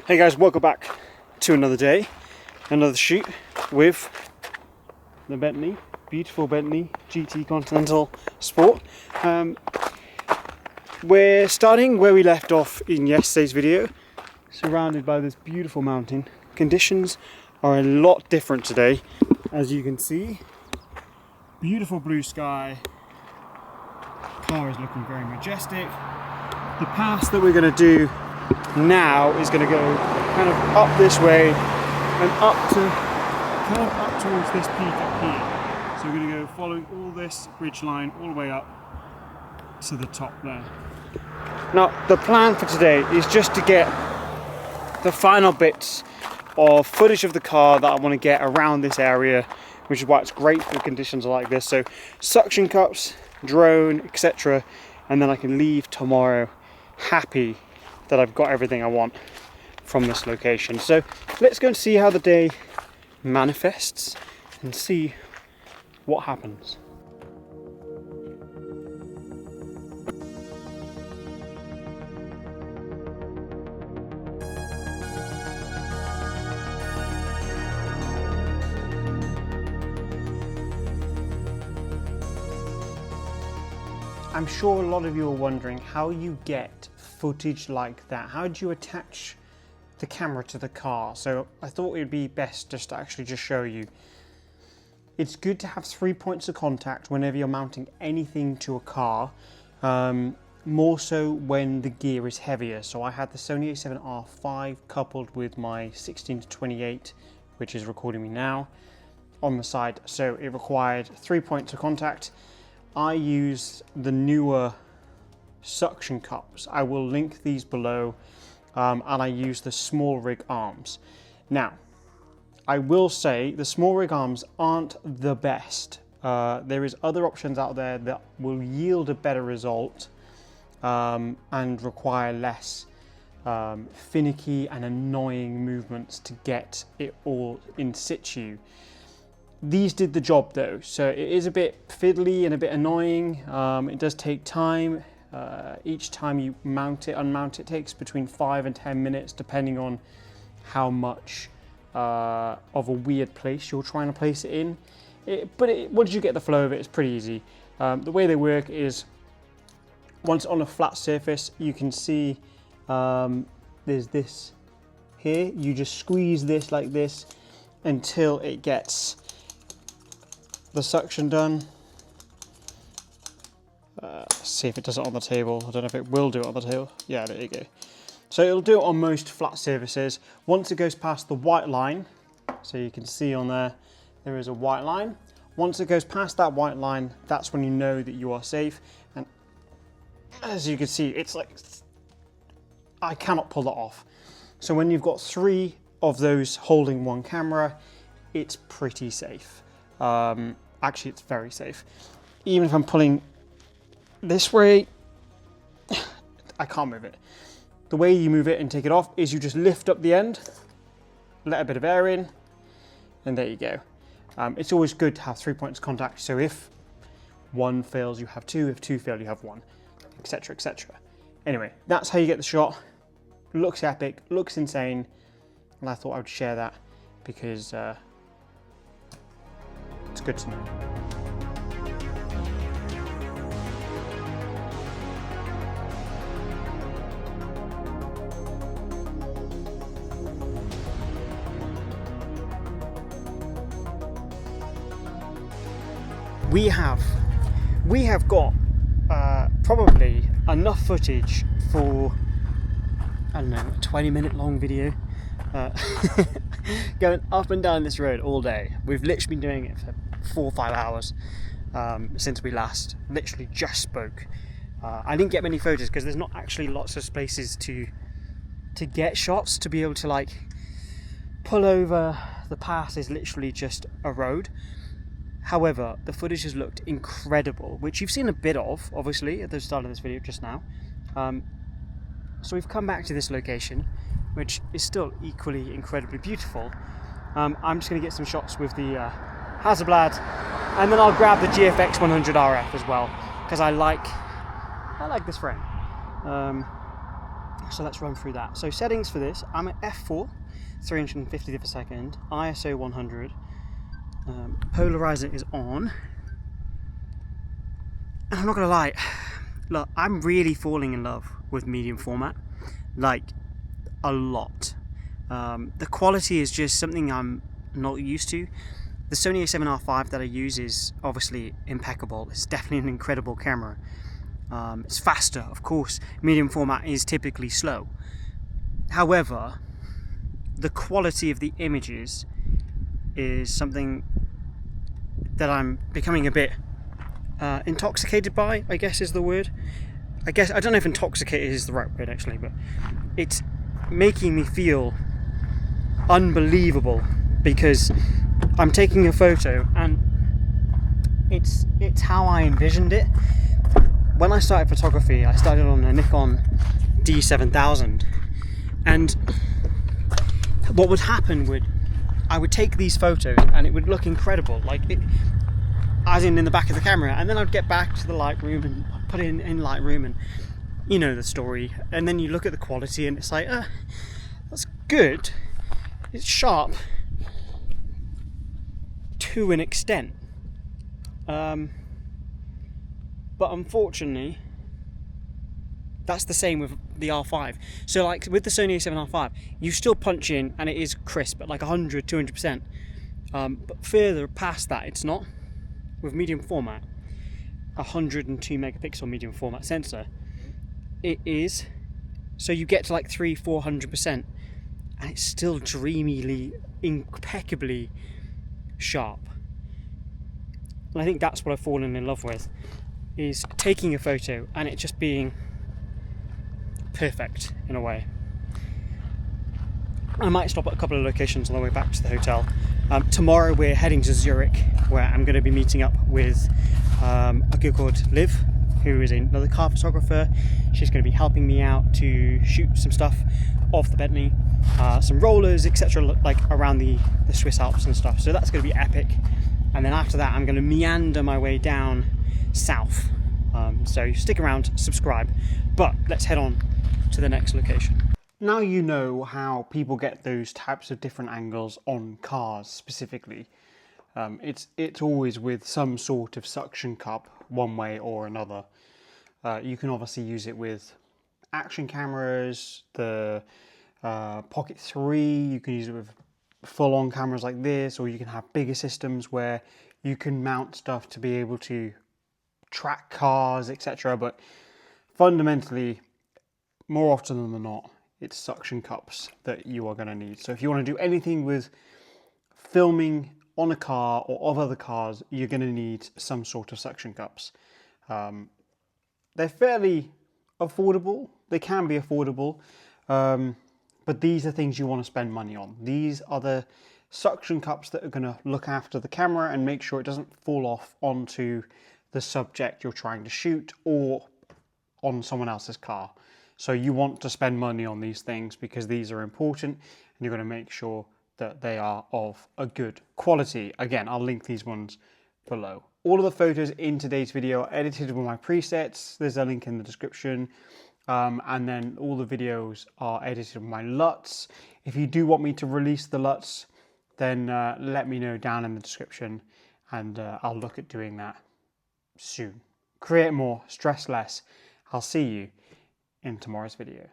Hey guys, welcome back to another day, another shoot with the Bentley, beautiful Bentley GT Continental Sport. We're starting where we left off in yesterday's video, surrounded by this beautiful mountain. Conditions are a lot different today, as you can see. Beautiful blue sky, car is looking very majestic. The pass that we're going to do now is going to go kind of up this way and up towards this peak up here. So we're going to go following all this ridge line all the way up to the top there. Now the plan for today is just to get the final bits of footage of the car that I want to get around this area, which is why it's great for conditions like this. So suction cups, drone, etc., and then I can leave tomorrow happy that I've got everything I want from this location. So let's go and see how the day manifests and see what happens. I'm sure a lot of you are wondering how you get footage like that. How do you attach the camera to the car? So I thought it would be best just to actually just show you. It's good to have 3 points of contact whenever you're mounting anything to a car, more so when the gear is heavier. So I had the Sony a7R5 coupled with my 16-28, which is recording me now, on the side. So it required 3 points of contact. I use the newer suction cups. I will link these below, and I use the small rig arms. Now, I will say the small rig arms aren't the best. There is other options out there that will yield a better result and require less finicky and annoying movements to get it all in situ. These did the job though, so it is a bit fiddly and a bit annoying. It does take time. Each time you mount it, unmount it, takes between 5 and 10 minutes depending on how much of a weird place you're trying to place it in. Once you get the flow of it, it's pretty easy. The way they work is, once on a flat surface, you can see there's this here. You just squeeze this like this until it gets the suction done. Let's see if it does it on the table. I don't know if it will do it on the table. Yeah, there you go. So it'll do it on most flat surfaces. Once it goes past the white line, so you can see on there, there is a white line. Once it goes past that white line, that's when you know that you are safe. And as you can see, it's like, I cannot pull that off. So when you've got 3 of those holding one camera, it's pretty safe. Actually, it's very safe. Even if I'm pulling this way, I can't move it. The way you move it and take it off is you just lift up the end, let a bit of air in, and there you go. It's always good to have 3 points of contact, so if one fails, you have 2, if 2 fail, you have 1, etc, etc. Anyway, that's how you get the shot. Looks epic, looks insane, and I thought I would share that because it's good to know. We have got probably enough footage for, I don't know, a 20-minute long video going up and down this road all day. We've literally been doing it for 4 or 5 hours since we last literally just spoke. I didn't get many photos because there's not actually lots of spaces to get shots, to be able to like pull over. The pass is literally just a road. However, the footage has looked incredible, which you've seen a bit of, obviously, at the start of this video just now. So we've come back to this location, which is still equally incredibly beautiful. I'm just going to get some shots with the Hasselblad, and then I'll grab the GFX 100 RF as well, because I like this frame. So let's run through that. So settings for this, I'm at f4, 350th per second, ISO 100, polarizer is on. And I'm not gonna lie, look, I'm really falling in love with medium format, like a lot. The quality is just something I'm not used to. The Sony a7R5 that I use is obviously impeccable. It's definitely an incredible camera. It's faster, of course. Medium format is typically slow. However, the quality of the images is something that I'm becoming a bit intoxicated by, I guess is the word. I don't know if intoxicated is the right word actually, but it's making me feel unbelievable because I'm taking a photo and it's how I envisioned it. When I started photography, I started on a Nikon D7000, and what would happen I would take these photos and it would look incredible, like it, as in the back of the camera, and then I'd get back to the Lightroom and put it in Lightroom, and you know the story, and then you look at the quality and it's like, that's good, it's sharp to an extent, but unfortunately that's the same with the R5. So like with the Sony a7R5, you still punch in and it is crisp at like 100, 200%, but further past that it's not. With medium format, 102 megapixel medium format sensor, it is, so you get to like 300-400%, and it's still dreamily, impeccably sharp. And I think that's what I've fallen in love with, is taking a photo and it just being perfect in a way. I might stop at a couple of locations on the way back to the hotel. Tomorrow we're heading to Zurich, where I'm going to be meeting up with a girl called Liv, who is another car photographer. She's going to be helping me out to shoot some stuff off the Bentley, some rollers, etc., like around the Swiss Alps and stuff. So that's going to be epic. And then after that, I'm going to meander my way down south. So stick around, subscribe. But let's head on to the next location. Now you know how people get those types of different angles on cars specifically. It's always with some sort of suction cup, one way or another. You can obviously use it with action cameras, the Pocket 3, you can use it with full-on cameras like this, or you can have bigger systems where you can mount stuff to be able to track cars, etc. But fundamentally, more often than not, it's suction cups that you are going to need. So if you want to do anything with filming on a car or of other cars, you're going to need some sort of suction cups. They're fairly affordable. They can be affordable, but these are things you want to spend money on. These are the suction cups that are going to look after the camera and make sure it doesn't fall off onto the subject you're trying to shoot or on someone else's car. So you want to spend money on these things because these are important, and you're going to make sure that they are of a good quality. Again, I'll link these ones below. All of the photos in today's video are edited with my presets. There's a link in the description. And then all the videos are edited with my LUTs. If you do want me to release the LUTs, then let me know down in the description, and I'll look at doing that soon. Create more, stress less. I'll see you in tomorrow's video.